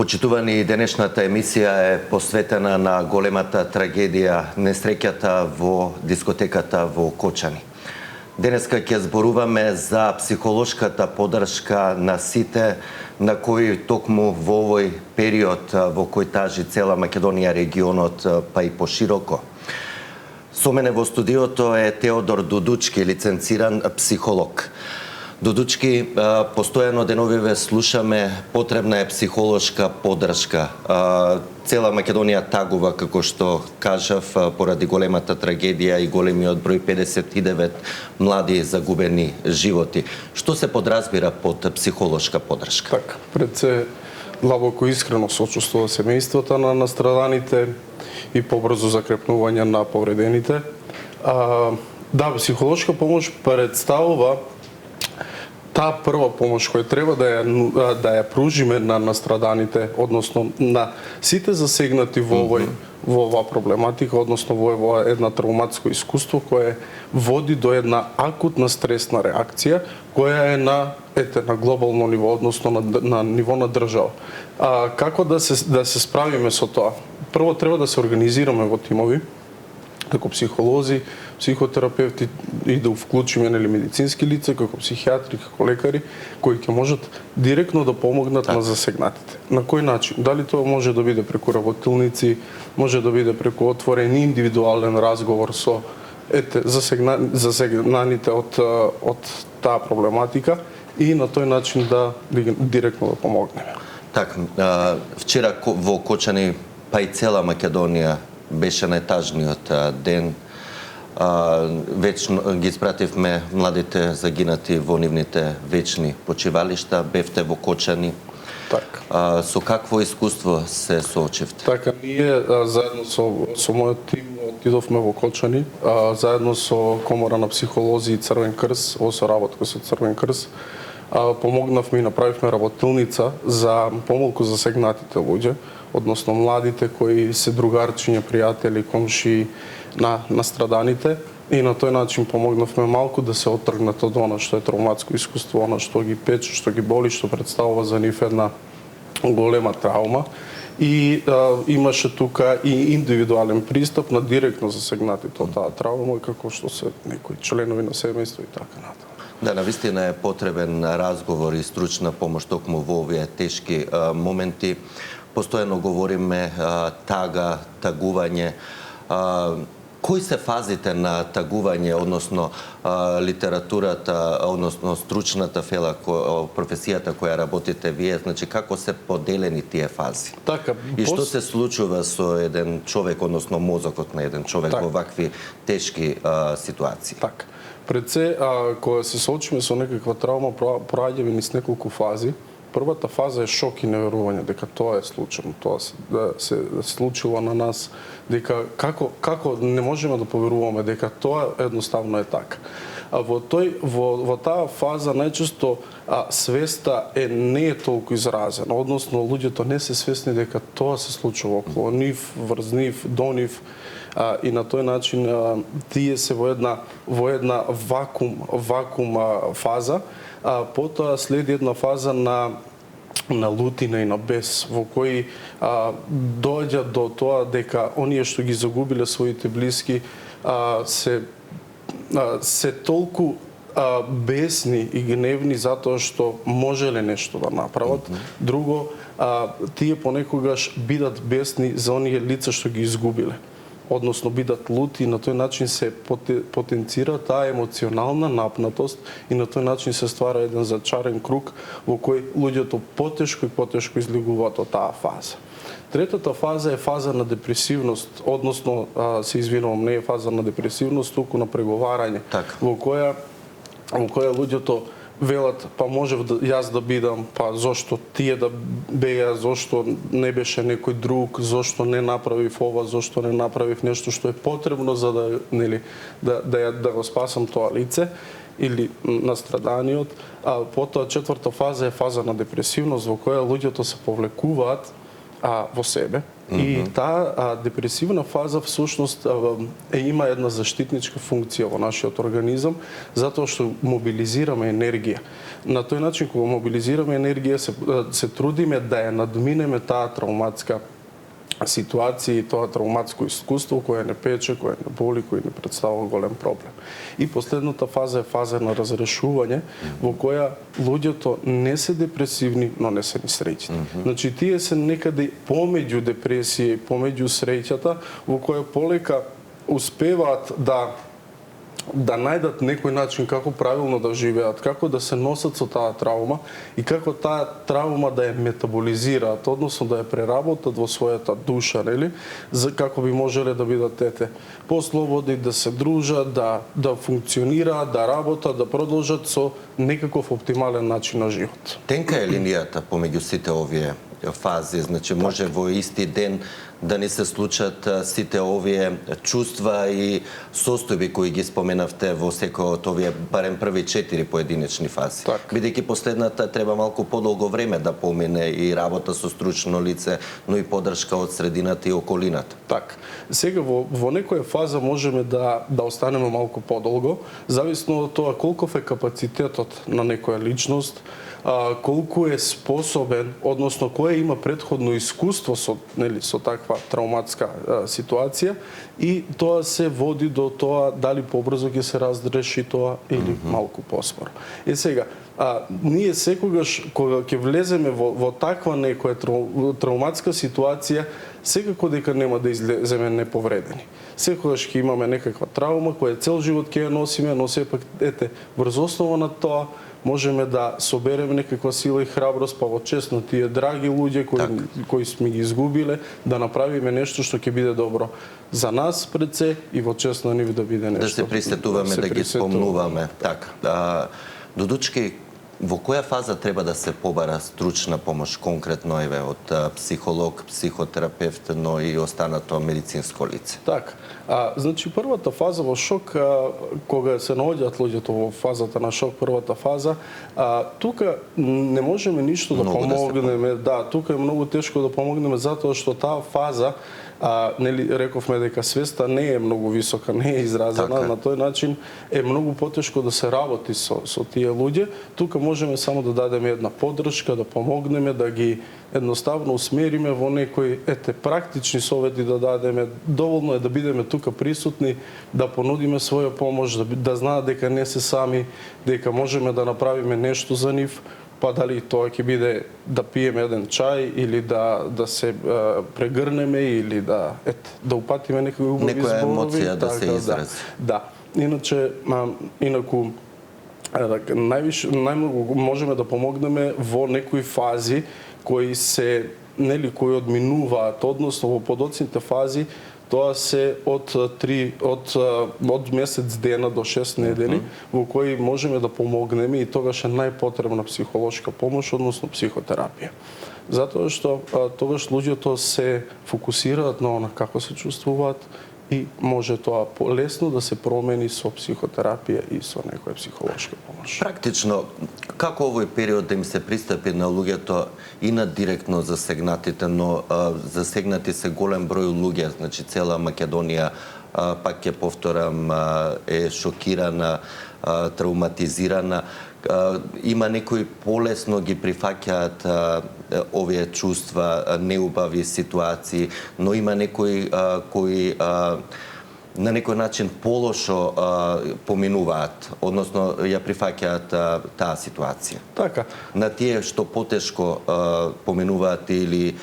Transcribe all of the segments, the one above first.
Почитувани, денешната емисија е посветена на големата трагедија, несреќата во дискотеката во Кочани. Денеска ќе зборуваме за психолошката поддршка на сите на кои токму во овој период во кој тажи цела Македонија, регионот, па и пошироко. Со мене во студиото е Теодор Дудучки, лиценциран психолог. Дудучки, постојано деновиве слушаме, потребна е психолошка поддршка. Цела Македонија тагува, како што кажав, поради големата трагедија и големиот број 59 млади загубени животи. Што се подразбира под психолошка поддршка? Така, пред се длабоко искрено сочувствува семејствата на настраданите и побрзо закрепнување на повредените. Да, психолошка помош представува таа прва помош која треба да ја пружиме на настраданите, односно на сите засегнати во оваа проблематика, односно во една травматско искуство кое води до една акутна стресна реакција која е на глобално ниво, односно на ниво на држава. Како да се справиме со тоа? Прво треба да се организираме во тимови, како психолози, психотерапевти и да вклучиме медицински лица, како психијатри, како лекари, кои ќе можат директно да помогнат на засегнатите. На кој начин? Дали тоа може да биде преку работилници, може да биде преку отворен индивидуален разговор со засегнаните од таа проблематика и на тој начин да директно да помогнеме. Така, вчера во Кочани, па и цела Македонија беше најтажниот ден. Вечно ги испративме младите загинати во нивните вечни почивалишта. Бевте во Кочани. Така. Со какво искуство се соочивте? Така, ние заедно со мојот тим отидовме во Кочани, заедно со Комора на психолози и Црвен крст, во соработка со Црвен крст, помогнавме и направивме работилница за помалку засегнатите луѓе, односно младите кои се другарчиња, пријатели, комшии на настраданите, и на тој начин помогнавме малку да се оттргнат од она што е травматско искуство, она што ги пече, што ги боли, што представува за нив една голема травма. И имаше тука и индивидуален пристап на директно засегнатите од таа травма, како што се некои членови на семејство и така натаму. Да, навистина е потребен разговор и стручна помош токму во овие тешки моменти. Постојано говориме тага, тагување. Кои се фазите на тагување, односно литературата, односно стручната фела, професијата која работите вие, значи како се поделени тие фази? Така, и што се случува со еден човек, односно мозокот на еден човек во вакви тешки ситуации? Така. Пред се, кога се соочиме со некаква травма, проаѓаме низ неколку фази. Првата фаза е шок и неверување дека тоа е случено, тоа се случило на нас, дека како не можеме да поверуваме дека тоа едноставно е така. Во таа фаза најчесто свеста не е толку изразена, односно луѓето не се свесни дека тоа се случува околу нив, врз нив, до нив, и на тој начин тие се во една вакуум фаза. Потоа следи една фаза на лутина и на бес, во кои доаѓа до тоа дека оние што ги загубиле своите блиски се толку бесни и гневни затоа што можеле нешто да направат. Друго, тие понекогаш бидат бесни за оние лица што ги изгубиле, односно бидат лути, и на тој начин се потенцира таа емоционална напнатост и на тој начин се ствара еден зачарен круг во кој луѓето потешко излегуваат од таа фаза. Третата фаза е фаза на депресивност, односно, се извинувам, не е фаза на депресивност, туку на преговарање, во која луѓето велат, па можев јас да бидам, па зошто тие да беа, зошто не беше некој друг, зошто не направив ова, зошто не направив нешто што е потребно за да го спасам тоа лице или настраданиот. Потоа четврта фаза е фаза на депресивност, во која луѓето се повлекуваат во себе. И таа депресивна фаза всушност има една заштитничка функција во нашиот организам, затоа што мобилизираме енергија. На тој начин, кога мобилизираме енергија, се трудиме да ја надминеме таа травматска ситуација и тоа травматско искуство кое не пече, кое не боли, кое не представува голем проблем. И последната фаза е фаза на разрешување, во која луѓето не се депресивни, но не се ни среќни. Значи, тие се некаде помеѓу депресија и помеѓу среќата, во која полека успеваат да најдат некој начин како правилно да живеат, како да се носат со таа травма и како таа травма да ја метаболизираат, односно да ја преработат во својата душа, нели? За како би можеле да бидат послободни, да се дружат, да функционираат, да работат, да продолжат со некаков оптимален начин на живот. Тенка е линијата помеѓу сите овие фази, значи може во исти ден да не се случат сите овие чувства и состојби кои ги споменавте во секој од овие барем први 4 поединечни фази. Бидејќи последната треба малку подолго време да помине и работа со стручно лице, но и поддршка од средината и околината. Так. Сега во некоја фаза можеме да останеме малку подолго, зависно од тоа колков е капацитетот на некоја личност, колку е способен, односно кој има претходно искуство со таква травматска ситуација и тоа се води до тоа дали побрзо ќе се разреши тоа или малку поспоро. Сега, ние секогаш кога ќе влеземе во таква некоја травматска ситуација, секако дека нема да излеземе неповредени. Секогаш ќе имаме некаква травма која цел живот ќе ја носиме, но сепак врз основа на тоа можеме да собереме некаква сила и храброст, па во чест на тие драги луѓе кои сме ги изгубиле, да направиме нешто што ќе биде добро за нас пред се и во чест на нив да биде нешто. Да се присетуваме, да ги спомнуваме. Така. Додучки, во која фаза треба да се побара стручна помош, конкретно од психолог, психотерапевт, но и останато медицинско лице? Така. Значи, првата фаза во шок, кога се наоѓаат луѓето во фазата на шок, првата фаза, тука не можеме ништо да помогнеме. Тука е многу тешко да помогнеме, затоа што таа фаза, рековме дека свеста не е многу висока, не е изразена, на тој начин е многу потешко да се работи со тие луѓе. Тука можеме само да дадеме една поддршка, да помогнеме, да ги едноставно усмериме во некои практични совети да дадеме. Доволно е да бидеме тука присутни, да понудиме своја помош, да знаат дека не се сами, дека можеме да направиме нешто за нив, па дали тоа ќе биде да пиеме еден чај или да се прегрнеме или да упатиме некои убави зборови. Некоја емоција да се изрази. Да. Инаку најмногу можеме да помогнеме во некои фази кои одминуваат, односно во подоцните фази, тоа се од месец дена до 6 недели, во кои можеме да помогнеме и тогаш е најпотребна психолошка помош, односно психотерапија. Затоа што тогаш луѓето се фокусираат на она како се чувствуваат и може тоа лесно да се промени со психотерапија и со некоја психолошка помош. Практично, како овој период да им се пристапи на луѓето и на директно засегнатите, но засегнати се голем број луѓе, значи цела Македонија, пак ќе повторам, е шокирана, травматизирана. Има некои полесно ги прифаќаат овие чувства, неубави ситуации, но има некои кои на некој начин полошо поминуваат, односно ја прифаќаат таа ситуација. Така. На тие што потешко поминуваат или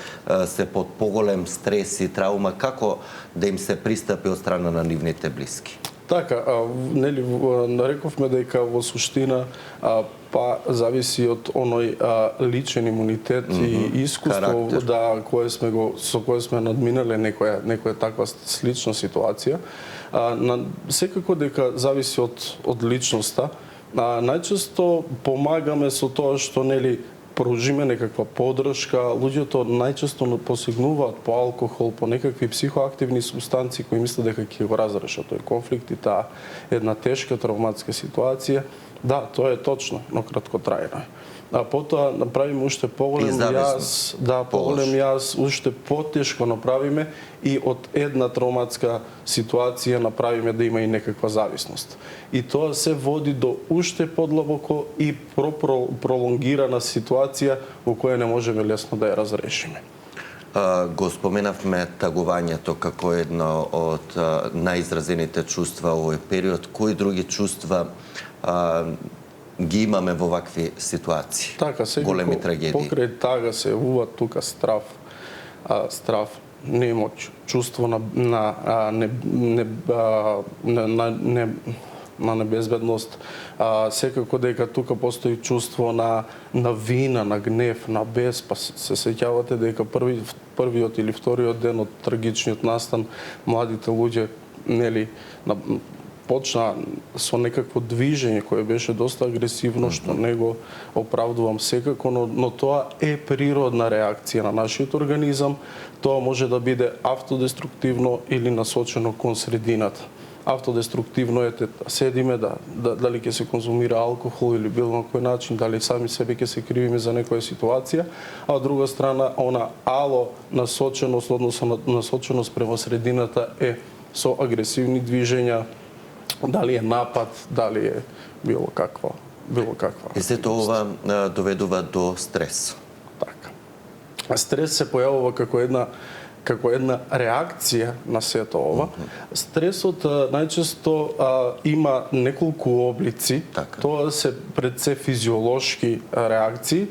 се под поголем стрес и травма, како да им се пристапи од страна на нивните блиски? Така, нарековме дека во суштина зависи од оној личен имунитет и искуство со кое сме надминале некоја таква слична ситуација. Секако дека зависи од личноста. Најчесто помагаме со тоа што пружиме некаква поддршка. Луѓето најчесто посегнуваат по алкохол, по некакви психоактивни субстанции кои мислат дека ќе го разрешат тој конфликт и таа една тешка травматска ситуација. Да, тоа е точно, но краткотрајно е. а потоа направиме уште поголем јаз, поголем јаз, уште потешко направиме и од една травматска ситуација направиме да има и некаква зависност. И тоа се води до уште подлабоко и пролонгирана ситуација во која не можеме лесно да ја разрешиме. Го споменавме тагувањето како едно од најизразените чувства во овој период. Кои други чувства ги имаме во вакви ситуации? Така, големи трагедии. Покрај тага се јавува тука страв, немоќ, чувство на небезбедност, секако дека тука постои чувство на вина, на гнев, на бес, па се сеќавате дека првиот или вториот ден од трагичниот настан младите луѓе, нели, почна со некакво движење кое беше доста агресивно, што не го оправдувам секако, но тоа е природна реакција на нашиот организам. Тоа може да биде автодеструктивно или насочено кон средината. Автодеструктивно е седиме дали ќе се конзумира алкохол или било на кој начин, дали сами себе ќе се кривиме за некоја ситуација, а од друга страна она ало насоченост, односно насоченост према средината е со агресивни движења, дали е напад, дали е било каква. И сето ова доведува до стрес. Така. Стрес се појавува како една реакција на сето ова. Стресот најчесто има неколку облици. Така. Тоа се пред се физиолошки реакции.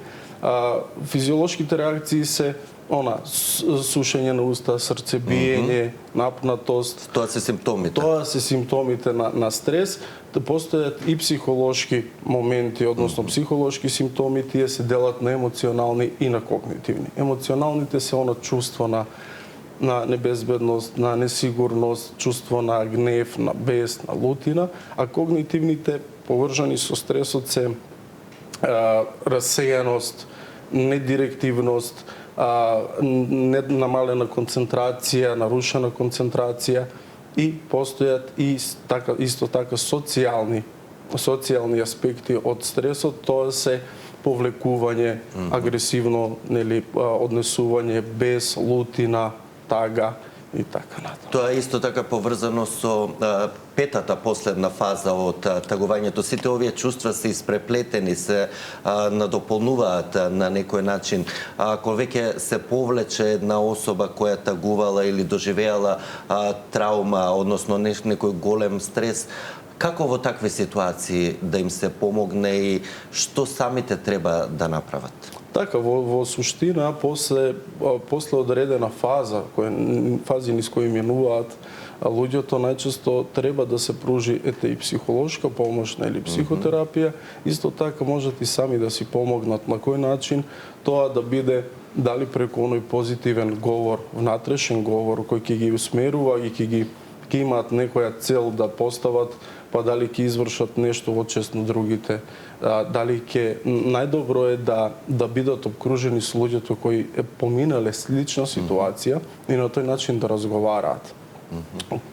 Физиолошките реакции се сушење на уста, срцебиење, напнатост. Тоа се симптомите. Тоа се симптомите на стрес. Постојат и психолошки моменти, односно психолошки симптоми, тие се делат на емоционални и на когнитивни. Емоционалните се чувство на небезбедност, на несигурност, чувство на гнев, на бес, на лутина, а когнитивните поврзани со стресот се рассејаност, недирективност, намалена концентрација, нарушена концентрација и постојат и исто така социјални аспекти од стресот, тоа се повлекување, агресивно, нели, однесување, бес, лутина, тага и така натаму. Тоа е исто така поврзано со петата последна фаза од тагувањето. Сите овие чувства се испреплетени, се надополнуваат на некој начин. Ако веќе се повлече една особа која тагувала или доживеала траума, односно некој голем стрес, како во такви ситуации да им се помогне и што самите треба да направат? Така, во суштина, после одредена фази низ кои минуваат луѓето, најчесто треба да се пружи и психолошка помош или психотерапија. Исто така можат и сами да си помогнат. На кој начин тоа да биде дали преку оној позитивен говор, внатрешен говор кој ќе ги усмерува и ќе имаат некоја цел да постават, па дали ќе извршат нешто во чест на другите, дали најдобро е да бидат обкружени со луѓето кои поминале слична ситуација и на тој начин да разговараат.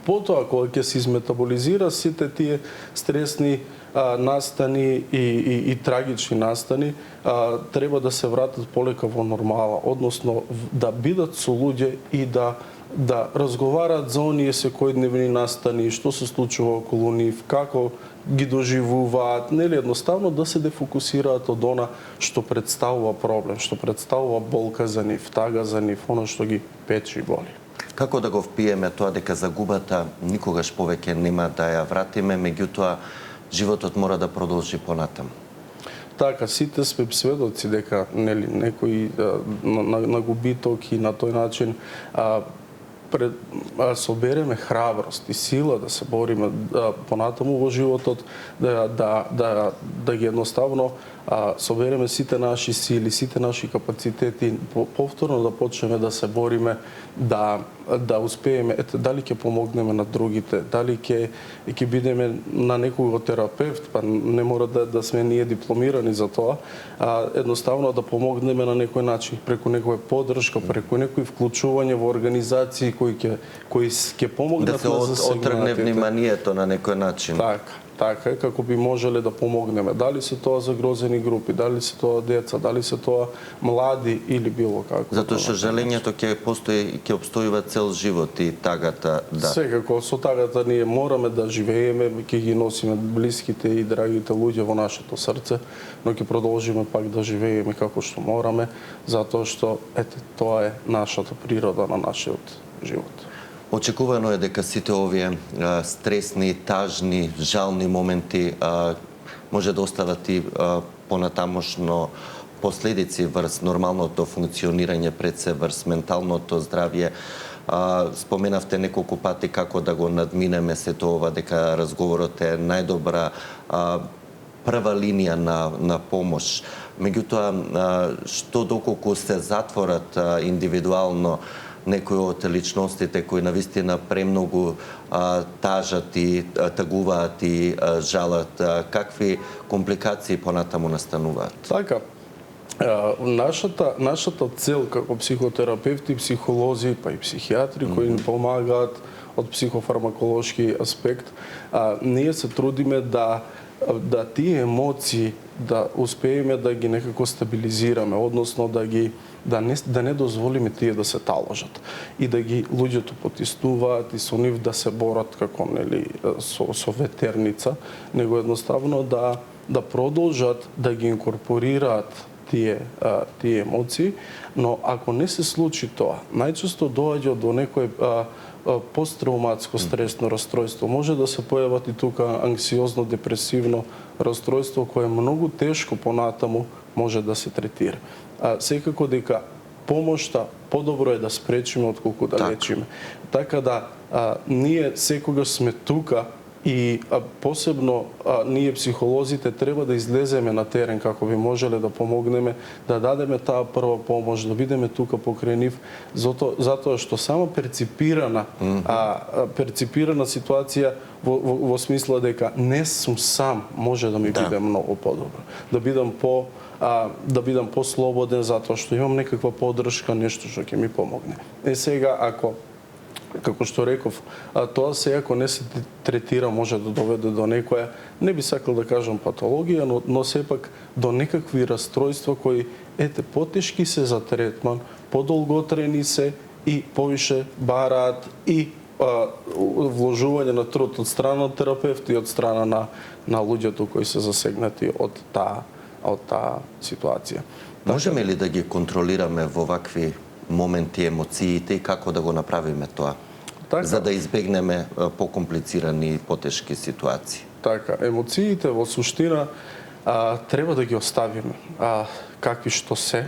Потоа, кога ќе се изметаболизира сите тие стресни настани и трагични настани, треба да се вратат полека во нормала, односно да бидат со луѓе и да разговараат за оние секојдневни настани, што се случува околу нив, како ги доживуваат, нели, едноставно да се дефокусираат од она што представува проблем, што представува болка за нив, тага за нив, оно што ги пече и боли. Како да го впиеме тоа дека загубата никогаш повеќе нема да ја вратиме, меѓутоа животот мора да продолжи понатаму? Така, сите сме сведоци дека некој на губиток и на тој начин собереме храброст и сила да се бориме понатаму во животот, да ги едноставно собереме сите наши сили, сите наши капацитети, повторно да почнеме да се бориме, да успееме, дали ќе помогнеме на другите, дали ќе бидеме на некој терапевт, па не мора да сме ние дипломирани за тоа, едноставно да помогнеме на некој начин, преку некоја поддршка, преку некој вклучување во организации кои ќе помогнат да се отргне вниманието на некој начин. Така. така е, како би можеле да помогнеме. Дали се тоа загрозени групи, дали се тоа деца, дали се тоа млади или било како. Затоа што жалењето ќе постои и ќе обстојува цел живот и тагата, да. Секако со тагата ние мораме да живееме, ќе ги носиме блиските и драгите луѓе во нашето срце, но ќе продолжиме пак да живееме како што мораме, затоа што тоа е нашата природа на нашиот живот. Очекувано е дека сите овие стресни, тажни, жални моменти може да остават и понатамошно последици врз нормалното функционирање, пред се врз менталното здравје. Споменавте неколку пати како да го надминеме сето ова, дека разговорот е најдобра прва линија на помош. Меѓутоа, што доколку се затворат индивидуално некои од личностите кои навистина премногу тажат и тагуваат и жалат, какви компликации понатаму настануваат? Така, нашата цел како психотерапевти, психолози, па и психијатри кои ни помагаат од психофармаколошки аспект, ние се трудиме да тие емоции да успееме да ги некако стабилизираме, односно да не дозволиме тие да се таложат и да ги луѓето потиснуваат и со нив да се борат како со ветерница, него едноставно да продолжат да ги инкорпорираат тие емоции, но ако не се случи тоа, најчесто доаѓа до некој посттравматско стресно расстройство. Може да се појават и тука анксиозно депресивно расстройство кое многу тешко понатаму може да се третира. Секако дека помошта подобро е да спречиме отколку да лечиме. Така да ние секогаш сме тука и посебно ние психолозите треба да излеземе на терен како би можеле да помогнеме, да дадеме таа прва помош, да бидеме тука покрај нив, затоа што само перципирана ситуација во смисла дека не сум сам може да ми биде многу подобро. Да бидам послободен затоа што имам некаква поддршка, нешто што ќе ми помогне. Сега ако како што реков, тоа се ако не се третира може да доведе до некоја, не би сакал да кажам патологија, но сепак до некакви расстройства кои потешки се за третман, подолготрени се и повише бараат и вложување на труд од страна на терапевти и од страна на луѓето кои се засегнати од таа ситуација. Можеме ли да ги контролираме во вакви моменти емоциите и како да го направиме тоа, за да избегнеме покомплицирани и потешки ситуации? Така, емоциите во суштина треба да ги оставиме какви што се,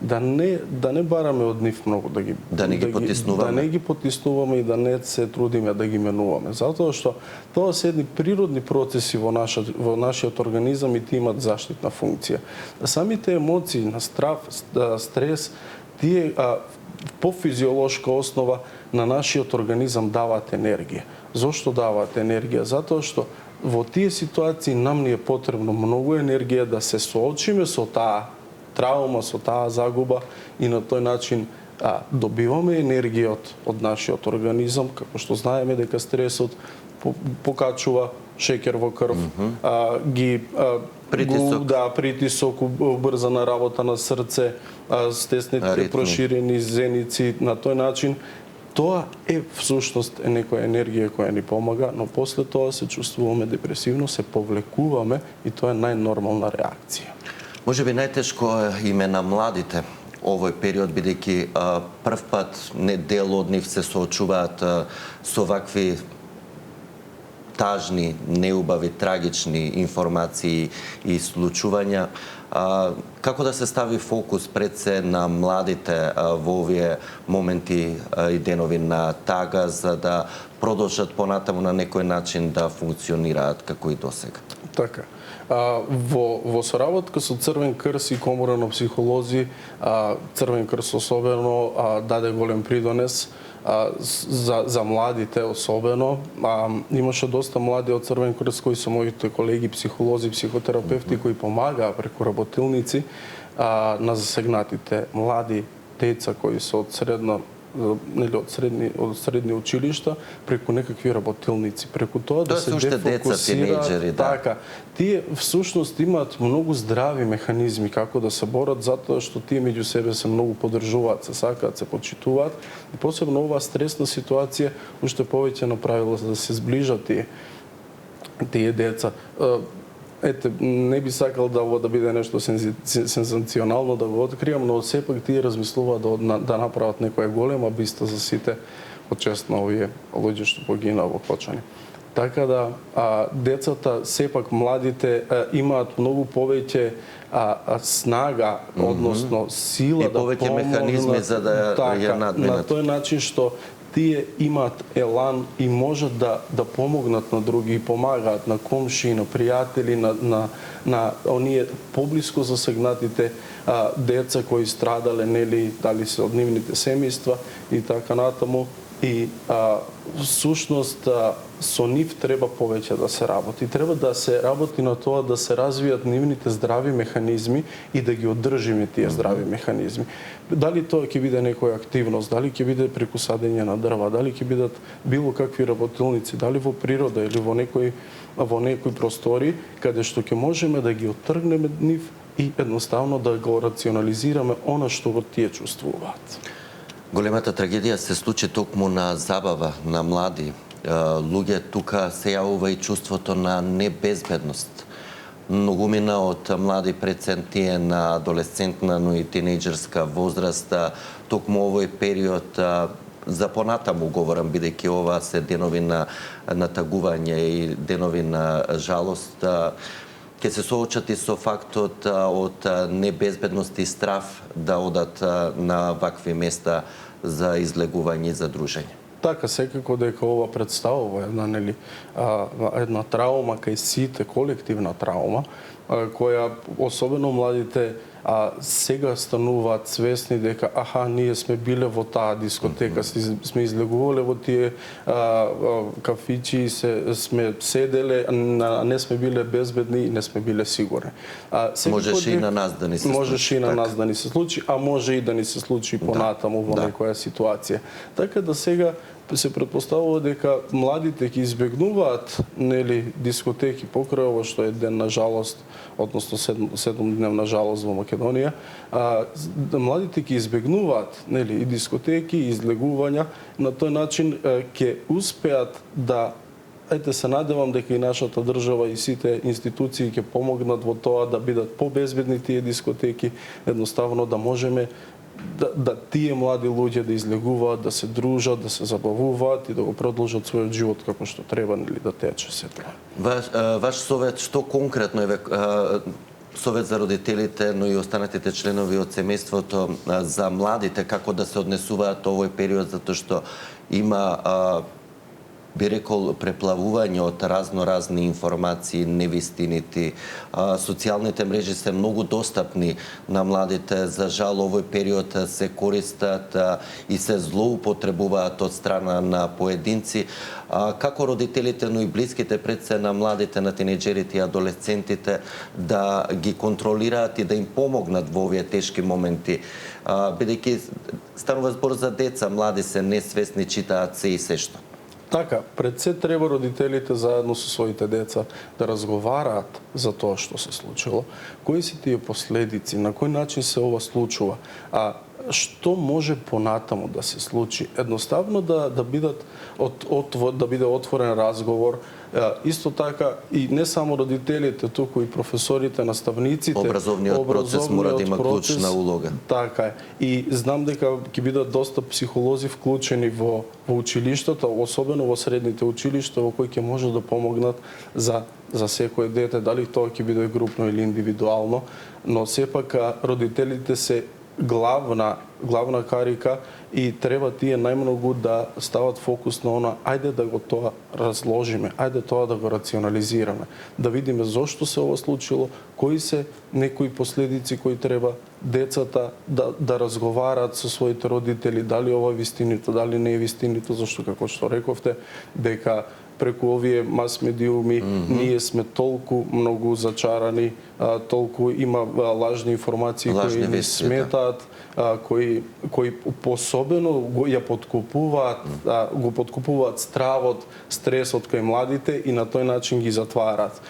да не бараме од нив многу, да не ги потиснуваме и да не се трудиме да ги менуваме, затоа што тоа се едни природни процеси во нашиот организам и тие имаат заштитна функција. Самите емоции на страв, стрес, тие по физиолошка основа на нашиот организам даваат енергија. Зошто даваат енергија? Затоа што во тие ситуации нам ни е потребно многу енергија да се соочиме со таа травма, со таа загуба и на тој начин добиваме енергија од нашиот организам, како што знаеме дека стресот покачува шеќер во крв, притисок, убрзана работа на срце, стеснети проширени зеници, на тој начин тоа всушност некоја енергија која ни помага, но после тоа се чувствуваме депресивно, се повлекуваме и тоа е најнормална реакција. Може би најтешко име на младите овој период, бидејќи прв пат дел од нив се соочуваат со вакви тажни, неубави, трагични информации и случувања. Како да се стави фокус пред се на младите во овие моменти и денови на тага, за да продолжат понатаму на некој начин да функционираат како и досега? Така. Во соработка со Црвен крст и Комора на психолози, Црвен крст особено даде голем придонес за младите особено. Имаше доста млади од Црвен крст кои се моите колеги психолози, психотерапевти кои помагаа преку работилници на засегнатите млади деца кои се од средно нели од средни училишта преку некакви работилници, преку тоа да се дефокусираат. Така, тие всушност имаат многу здрави механизми како да се борат, затоа што тие меѓу себе се многу поддржуваат, се сакаат, се почитуваат и посебно оваа стресна ситуација уште повеќе направила за да се зближат тие деца. Ете, не би сакал да биде нешто сензационално да го откриам, но сепак тие размислуваат да направат некоја голема биста за сите од чест на овие луѓе што погинаа во Кочани. Така да децата, сепак младите имаат многу повеќе снага, односно сила да помогнат. И повеќе механизми за да ја надменат. На тој начин што тие имаат елан и можат да помогнат на други и помагаат на комши, на пријатели, на оние поблиско засегнатите деца кои страдале, нели, дали се од нивните семејства и така натаму. И всушност со нив треба повеќе да се работи. Треба да се работи на тоа да се развијат нивните здрави механизми и да ги одржиме тие здрави механизми. Дали тоа ќе биде некоја активност, дали ќе биде преку садење на дрва, дали ќе бидат било какви работилници, дали во природа или во некои простори каде што ќе можеме да ги оттргнеме нив и едноставно да го рационализираме она што го тие чувствуваат. Големата трагедија се случи токму на забава на млади луѓе. Тука се јавува и чувството на небезбедност. Многумина од млади преценти на адолесцентна, но и тинејџерска возраст, токму овој период за понатаму говорам, бидејќи ова се денови на тагување и денови на жалост, ќе се соочат и со фактот од небезбедност и страв да одат на вакви места за излегување и за дружење. Така, секако дека ова представува една траума кај сите, колективна траума, која особено младите сега стануваат свесни дека ние сме биле во таа дискотека, сме излегувале во тие кафичи, сме седеле, не сме биле безбедни и не сме биле сигурни. Можеше и на нас да ни се случи. Можеше и на нас да ни се случи, а може и да ни се случи понатаму во некоја ситуација. Така да сега се претпоставува дека младите ќе избегнуваат дискотеки покрај ова што е ден на жалост, односно 7-дневна жалост во Македонија. Младите ќе избегнуваат и дискотеки, и излегувања, на тој начин ќе успеат да се надевам дека и нашата држава и сите институции ќе помогнат во тоа да бидат побезбедни тие дискотеки, едноставно да можеме да тие млади луѓе да излегуваат, да се дружат, да се забавуваат и да го продолжат својот живот како што треба да тече се тоа. Ваш совет, што конкретно е совет за родителите, но и останатите членови од семејството за младите, како да се однесуваат овој период, затоа што има би рекол преплавување од разни информации, невистините. Социјалните мрежи се многу достапни на младите. За жал, овој период се користат и се злоупотребуваат од страна на поединци. Како родителите, но и блиските пред се на младите, на тинејџерите и адолесцентите да ги контролираат и да им помогнат во овие тешки моменти, бидејќи станува збор за деца, млади се несвесни, читаат се и се што. Така, пред се треба родителите заедно со своите деца да разговараат за тоа што се случило, кои се тие последици, на кој начин се ова случува, што може понатаму да се случи. Едноставно да биде отворен разговор, исто така и не само родителите, туку и професорите, наставниците. Образовниот процес мора да има клучна улога. Така е. И знам дека ќе бидат доста психолози вклучени во училиштата, особено во средните училишта, во кои ќе може да помогнат за секој дете, дали тоа ќе биде групно или индивидуално, но сепак родителите се главна карика и треба тие најмногу да стават фокус на она, ајде да го тоа разложиме, ајде тоа да го рационализираме, да видиме зошто се ова случило, кои се некои последици кои треба децата да разговараат со своите родители, дали ова е вистинито, дали не е вистинито, зашто како што рековте дека преку овие мас медиуми ние сме толку многу зачарани, толку има лажни информации Лажни кои ни вести, сметаат, кои посебено ја подкупуваат, го подкупуваат стравот, стресот кај младите и на тој начин ги затвараат.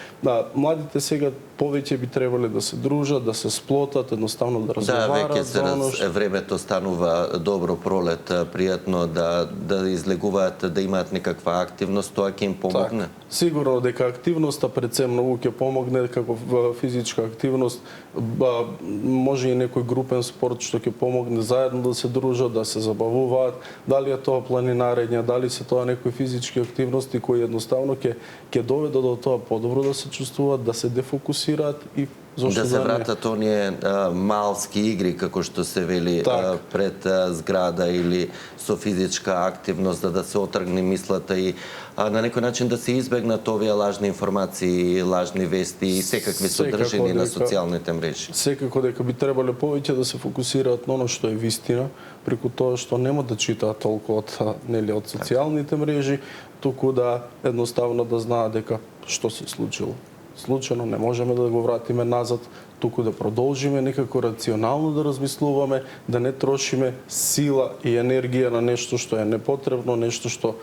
Младите сега повеќе би требале да се дружат, да се сплотат, едноставно да разговараат за оно што времето станува добро пролет, пријатно да излегуваат, да имаат некаква активност, тоа ќе им помогне. Сигурно дека активноста пред се многу ќе помогне, како физичка активност, може и некој групен спорт што ќе помогне заедно да се дружат, да се забавуваат, дали е тоа планинарење, дали се тоа некои физички активности кои едноставно ќе доведат до тоа подобро да се чувствуваат, да се дефокусираат и зошто да се вратат оние малски игри, како што се вели, пред зграда или со физичка активност, да се отргне мислата и на некој начин да се избегнат овие лажни информации, лажни вести и секакви содржини на социјалните мрежи. Секако дека би требале повеќе да се фокусираат на оно што е вистина, преку тоа што нема да читаат толку од социјалните мрежи, туку да едноставно да знаат дека што се случило. Случајно не можеме да го вратиме назад, туку да продолжиме некако рационално да размислуваме, да не трошиме сила и енергија на нешто што е непотребно, нешто што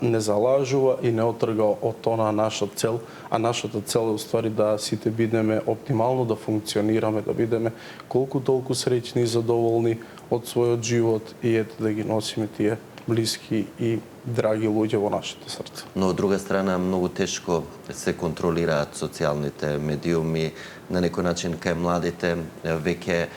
не залажува и не отрга од тоа наша цел, а нашата цел е уствари да сите бидеме оптимално да функционираме, да бидеме колку толку среќни и задоволни од својот живот и ете да ги носиме тие блиски и драги луѓе во нашите срца. Но од друга страна многу тешко се контролираат социјалните медиуми, на некој начин кај младите веќе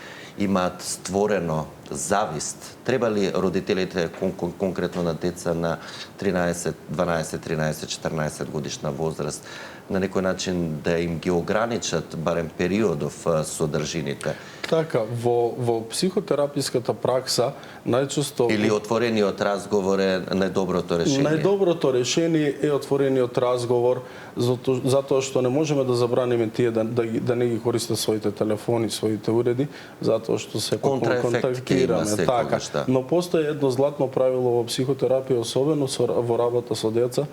имаат створено завист. Треба ли родителите, конкретно на деца на 13, 12, 13, 14 годишна возраст, на некој начин да им ги ограничат барем периодов содржините? Така, во психотераписката пракса најчесто или отворениот разговор е најдоброто решение. Најдоброто решение е отворениот разговор, затоа што не можеме да забраниме тие да не ги користат своите телефони, своите уреди, затоа што се контактираме, така. Но постои едно златно правило во психотерапија, особено во работа со деца,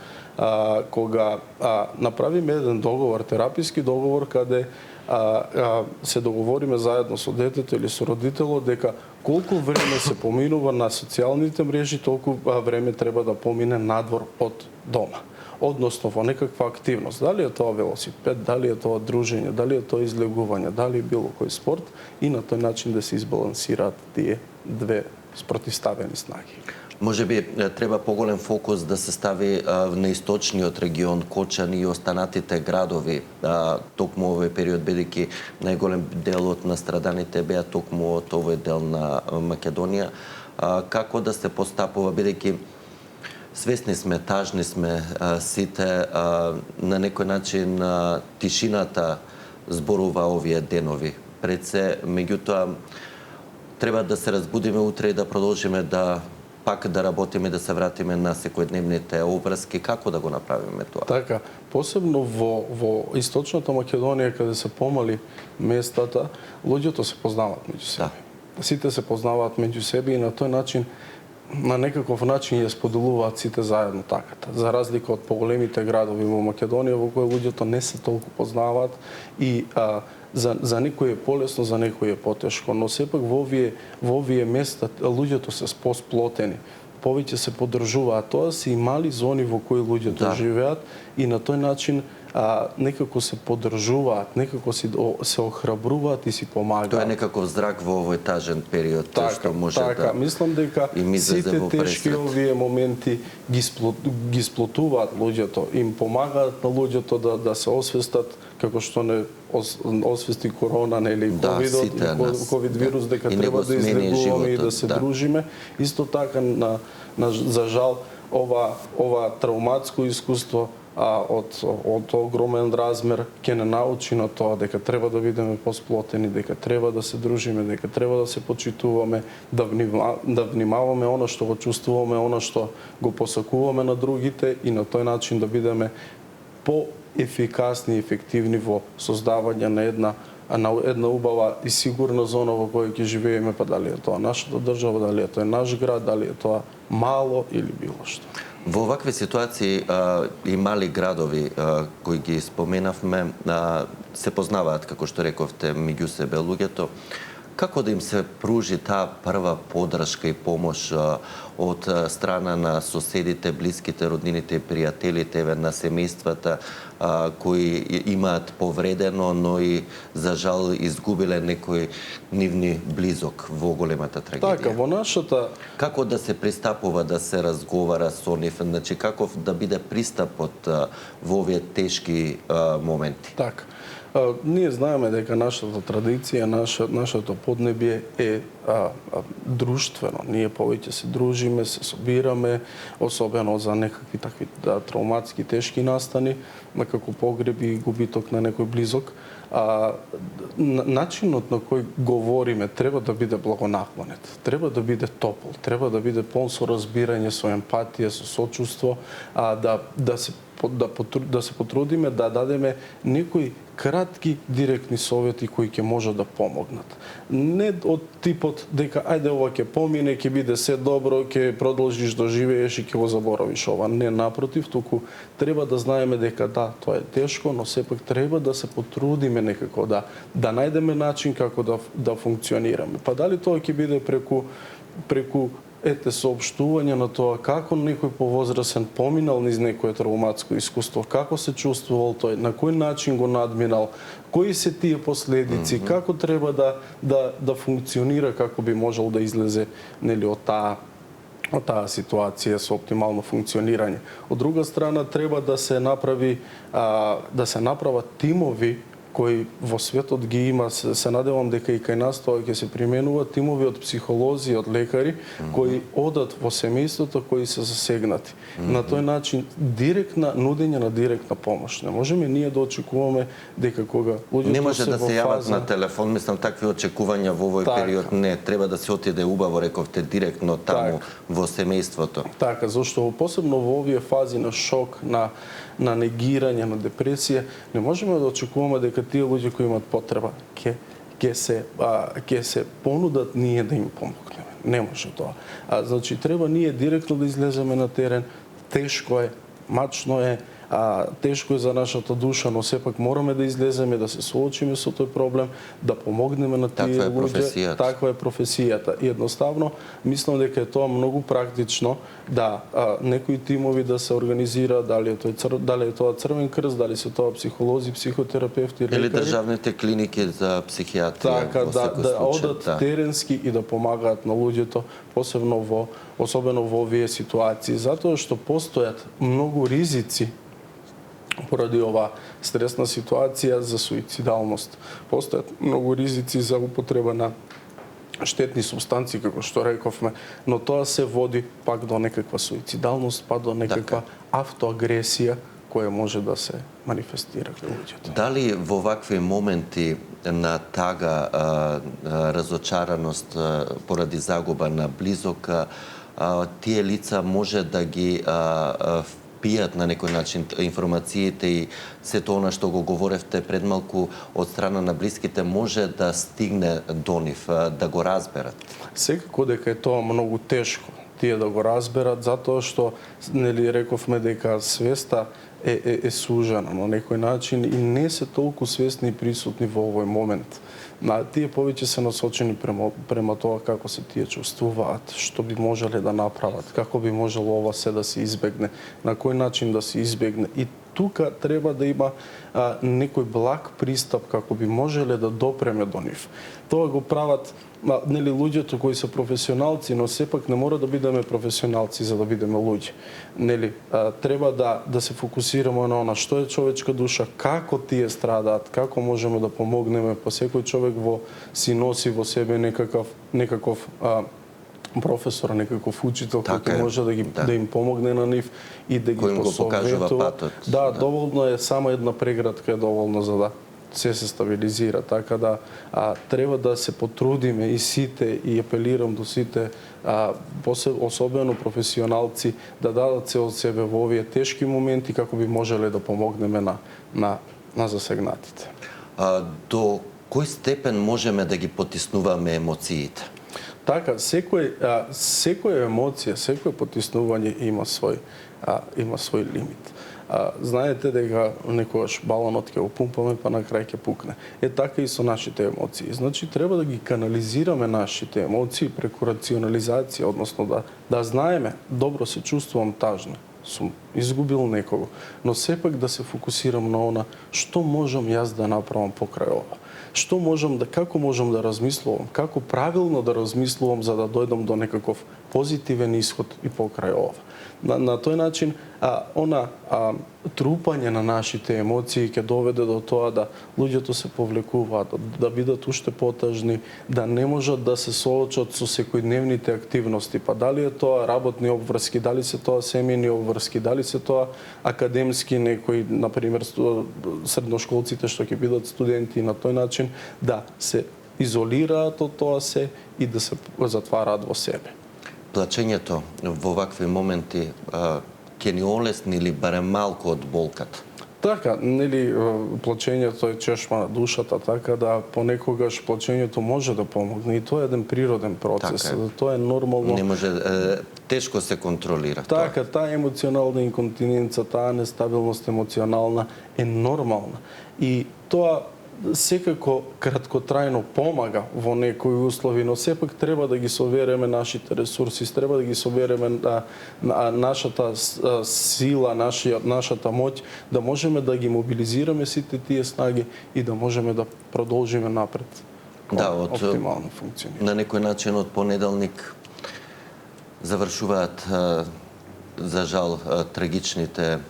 кога направиме еден договор, тераписки договор, каде се договориме заедно со детето или со родителот дека колку време се поминува на социјалните мрежи, толку време треба да помине надвор од дома. Односно во некаква активност. Дали е тоа велосипед, дали е тоа дружење, дали е тоа излегување, дали е било кој спорт и на тој начин да се избалансираат тие две спротивставени снаги. Може би треба поголем фокус да се стави на источниот регион, Кочани и останатите градови, токму овој период, бидејќи најголем дел од настраданите беа токму од овој дел на Македонија. Како да се постапува, бидејќи свесни сме, тажни сме сите, на некој начин тишината зборува овие денови. Пред се, меѓутоа, треба да се разбудиме утре и да продолжиме пак да работиме, да се вратиме на секојдневните обврски. Како да го направиме тоа? Така, посебно во источната Македонија, каде се помали местата, луѓето се познаваат меѓу себе. Сите се познаваат меѓу себе и на тој начин, на некаков начин ја споделуваат сите заедно таката. За разлика од поголемите градови во Македонија, во кои луѓето не се толку познаваат и за некој е полесно, за некој е потешко, но сепак во овие места луѓето се посплотени, повеќе се поддржуваат. Тоа се и мали зони во кои луѓето живеат и на тој начин некако се поддржуваат, некако се охрабруваат и си помагаат. Тоа е некаков здрак во овој тажен период, што може така. Мислам дека сите тешки овие моменти ги сплотуваат луѓето, им помагаат на луѓето да се освестат, како што не освести корона или ковид вирус, дека треба да излегуваме и да се дружиме. Исто така, за жал, ова травматско искуство од огромен размер ќе не научи на тоа дека треба да бидеме посплотени, дека треба да се дружиме, дека треба да се почитуваме, да внимаваме оно што го чувствуваме, оно што го посакуваме на другите и на тој начин да бидеме поефикасни и ефективни во создавање на една на една убава и сигурна зона во која ќе живееме, па дали е тоа нашата држава, дали е тоа наш град, дали е тоа мало или било што. Во овакви ситуации и мали градови кои ги споменавме се познаваат, како што рековте, меѓу себе луѓето. Како да им се пружи таа прва поддршка и помош од страна на соседите, блиските, роднините и пријателите, на семејствата кои имаат повредено, но и за жал изгубиле некој нивни близок во големата трагедија? Така, во нашата... Како да се пристапува, да се разговара со нив? Значи, каков да биде пристапот во овие тешки моменти? Така. Ние знаеме дека нашата традиција, нашето поднебие е друштвено. Ние повеќе се дружиме, се собираме, особено за некакви такви травматски тешки настани, како погреби и губиток на некој близок. Начинот на кој говориме треба да биде благонаклонет, треба да биде топол, треба да биде полн со разбирање, со емпатија, со сочувство, да се потрудиме да дадеме некои кратки, директни совети кои ќе можат да помогнат. Не од типот дека ајде ова ќе помине, ќе биде се добро, ќе продолжиш да живееш и ќе го заборавиш ова. Не, напротив, туку треба да знаеме дека да, тоа е тешко, но сепак треба да се потрудиме некако да најдеме начин како да функционираме. Па дали тоа ќе биде преку соопштување на тоа како некој повозрасен поминал низ некое травматско искуство, како се чувствувал тој, на кој начин го надминал, кои се тие последици, како треба да функционира, како би можел да излезе нели од таа ситуација со оптимално функционирање. Од друга страна треба да се направат тимови кои во светот ги има, се надевам дека и кај нас тоа ќе се применува, тимови од психолози, од лекари, кои одат во семејството кои се засегнати. На тој начин нудење на директна помош. Не можеме ние да очекуваме дека кога луѓето не може да се јават на телефон, мислам такви очекувања во овој период не, треба да се отиде убаво, рековте, директно таму во семејството. Така, зашто посебно во овие фази на шок, на негирање, на депресија, не можеме да очекуваме дека тие луѓе кои имаат потреба ќе се понудат ние да им помогнеме. Не може тоа. Значи треба ние директно да излеземе на терен. Тешко е, мачно е, тешко е за нашата душа, но сепак мораме да излеземе, да се соочиме со тој проблем, да помогнеме на тие луѓе. Таква е професијата. И едноставно, мислам дека е тоа многу практично да некои тимови да се организираат, дали е тоа Црвен крст, дали се тоа психолози, психотерапевти, лекари. Или државните клиники за психијатрија. Така, да одат теренски и да помагаат на луѓето, особено во овие ситуации, затоа што постојат многу ризици поради ова стресна ситуација за суицидалност. Постојат многу ризици за употреба на штетни супстанции, како што рековме, но тоа се води пак до некаква суицидалност, па до некаква автоагресија која може да се манифестира кај луѓето. Дали во вакви моменти на тага, разочараност поради загуба на близок, тие лица може да ги пијат на некој начин информациите и сето она што го говоревте пред малку од страна на блиските може да стигне до нив, да го разберат? Секако дека е тоа многу тешко тие да го разберат, затоа што нели рековме дека свеста е сужена на некој начин и не се толку свесни и присутни во овој момент. Тие повеќе се насочени према тоа како се тие чувствуваат, што би можеле да направат, како би можело ова се да се избегне, на кој начин да се избегне. И тука треба да има некој благ пристап како би можеле да допреме до нив. Тоа го прават нели луѓето кои се професионалци, но сепак не мора да бидеме професионалци за да бидеме луѓе. Нели треба да се фокусираме на она што е човечка душа, како тие страдаат, како можеме да помогнеме, по секој човек си носи во себе некаков професор, некаков учител кој може да им помогне на нив и да ги посоветува. Да, доволно е само една преградка е доволно за да се стабилизира, така да треба да се потрудиме и сите, и апелирам до сите, особено професионалци, да дадат се од себе во овие тешки моменти како би можеле да помогнеме на засегнатите. До кој степен можеме да ги потиснуваме емоциите? Така, секоја емоција, секој потиснување има свој лимит. Знаете дека некогаш балонот ќе го пумпаме, па на крај ќе пукне. Така и со нашите емоции. Значи, треба да ги канализираме нашите емоции преку рационализација, односно да знаеме, добро се чувствувам тажно, сум изгубил некого, но сепак да се фокусирам на она што можам јас да направам покрај ова. Како можам да размислувам, како правилно да размислувам за да дојдам до некаков позитивен исход и покрај ова. На тој начин, трупање на нашите емоции ќе доведе до тоа да луѓето се повлекуваат, да бидат уште потажни, да не можат да се соочат со секојдневните активности. Па дали е тоа работни обврски, дали се тоа семејни обврски, дали се тоа академски некои, например, средношколците што ќе бидат студенти, на тој начин да се изолираат од тоа се и да се затвараат во себе. Плачењето во вакви моменти ќе ни олесни или барем малку од болката? Така, нели, плачењето е чешма на душата, така да понекогаш плачењето може да помогне и тоа е еден природен процес. Така е. Тоа е нормално. Не може, тешко се контролира. Така, таа емоционална инконтиненца, таа нестабилност емоционална е нормална. И тоа секако краткотрајно помага во некои услови, но сепак треба да ги совереме нашите ресурси, треба да ги совереме нашата сила, нашата моќ, да можеме да ги мобилизираме сите тие снаги и да можеме да продолжиме напред. Да, оптимално функционира. На некој начин од понеделник завршуваат за жал трагичните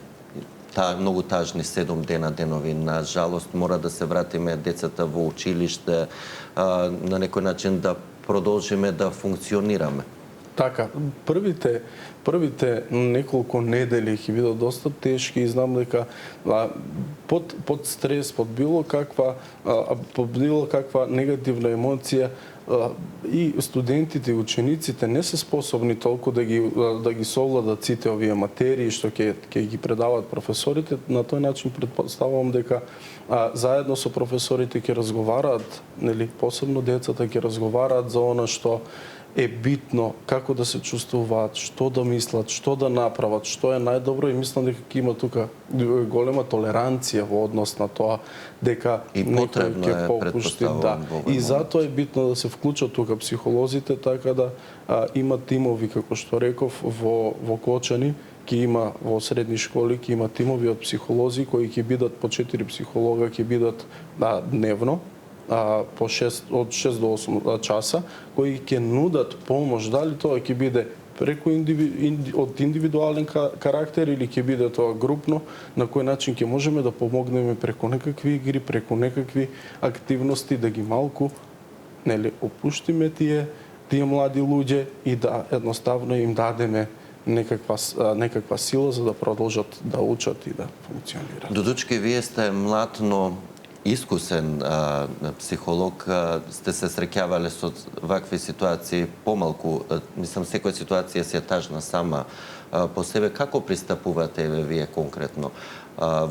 многу тажни 7 денови. На жалост мора да се вратиме децата во училиште, на некој начин да продолжиме да функционираме. Така, првите неколку недели ќе бидат доста тешки и знам дека под стрес, под било каква негативна емоција и студентите и учениците не се способни толку да ги совладат сите овие материи што ќе ги предаваат професорите. На тој начин претпоставувам дека заедно со професорите ќе разговараат, нели, посебно децата ќе разговараат за она што е битно, како да се чувствуваат, што да мислат, што да направат, што е најдобро, и мислам дека ќе има тука голема толеранција во однос на тоа дека некој ќе попушти, и затоа е битно да се вклучат тука психолозите, така да има тимови, како што реков, во Кочани, ќе има во средни школи, ќе има тимови од психолози кои ќе бидат по 4 психолога, ќе бидат дневно, по 6 до 8 часа, кои ќе нудат помош, дали тоа ќе биде преку од индивидуален карактер или ќе биде тоа групно, на кој начин ќе можеме да помогнеме преку некакви игри, преку некакви активности, да ги малку, нели, опуштиме тие млади луѓе и да едноставно им дадеме некаква сила за да продолжат да учат и да функционираат. Дудучки, вие сте млад, но искусен психолог, сте се среќавале со вакви ситуации помалку. Мислам, секоја ситуација се тажна сама по себе. Како пристапувате вие конкретно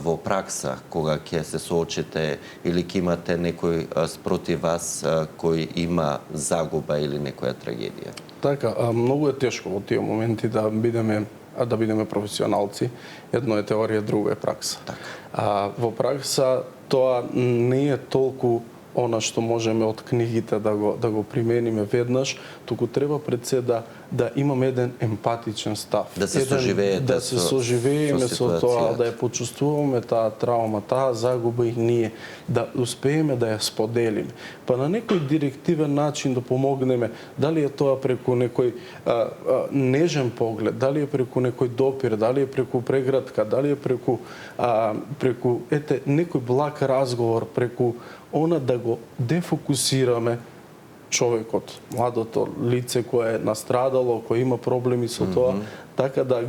во пракса, кога ќе се соочите или ќе имате некој спротив вас кој има загуба или некоја трагедија? Така, многу е тешко во тие моменти да бидеме професионалци. Едно е теорија, друго е пракса. Во пракса тоа не е толку она што можеме од книгите да го примениме веднаш, туку треба пред се да имаме еден емпатичен став. Да се соживеете со тоа, да ја почувствуваме таа траума, таа загуба и ние да успееме да ја споделиме. Па на некој директивен начин да помогнеме, дали е тоа преку некој нежен поглед, дали е преку некој допир, дали е преку прегратка, дали е преку некој благ разговор, преку она да го дефокусираме човекот, младото лице кое е настрадало, кое има проблеми со тоа, така да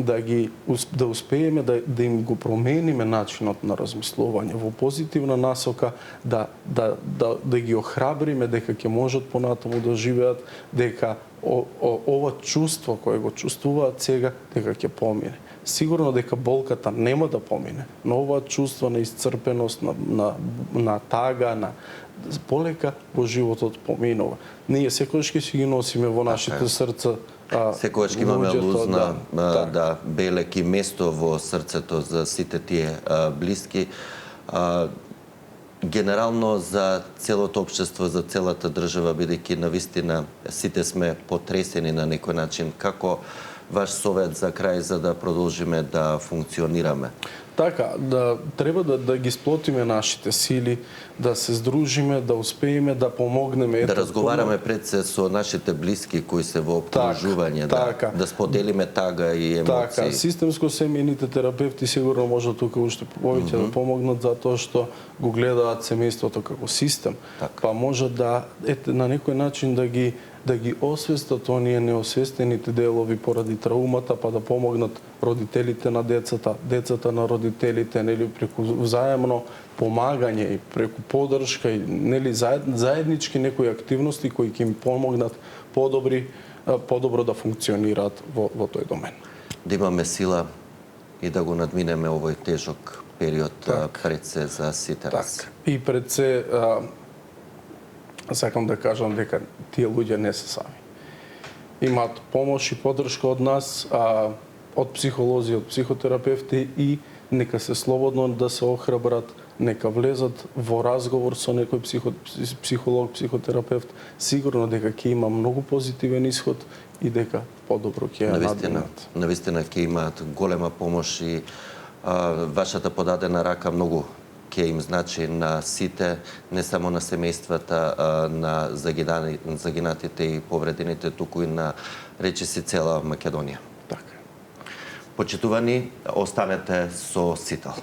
да успееме да им го промениме начинот на размислување во позитивна насока, да ги охрабриме дека ќе можат понатаму да живеат, дека ова чувство кое го чувствуваат сега, дека ќе помине. Сигурно дека болката нема да помине, но ова чувство на исцрпеност, на тага, на полека во животот поминува. Ние секогаш ќе си ги носиме во нашите срца. Секогаш ќе имаме лузна, белек и место во срцето за сите тие блиски. Генерално за целото општество, за целата држава, бидејќи навистина сите сме потресени на некој начин. Како ваш совет за крај за да продолжиме да функционираме? Така, треба да ги сплотиме нашите сили, да се здружиме, да успееме да помогнеме. Да разговараме пред се со нашите блиски кои се во обкружување, да споделиме тага и емоции. Така, системско семејните терапевти сигурно може тука уште повеќе да помогнат, затоа што го гледаат семејството како систем. Па може на некој начин да ги освестат оние неосвестените делови поради траумата, па да помогнат родителите на децата на родителите, нели, преку взаемно помагање и преку поддршка и нели заеднички некои активности кои ќе им помогнат подобро да функционираат во тој домен. Да имаме сила и да го надминеме овој тежок период пред се за сите нас. И пред се сакам да кажам дека тие луѓе не се сами. Имаат помош и поддршка од нас, од психолози, од психотерапевти, и нека се слободно да се охрабрат, нека влезат во разговор со некој психолог, психотерапевт, сигурно дека ќе има многу позитивен исход и дека подобро ќе ја надминат. Навистина ќе имаат голема помош и вашата подадена рака многу ќе им значи на сите, не само на семејствата, на загинатите и повредените, туку и на речиси цела Македонија. Така. Почитувани, останете со Сител.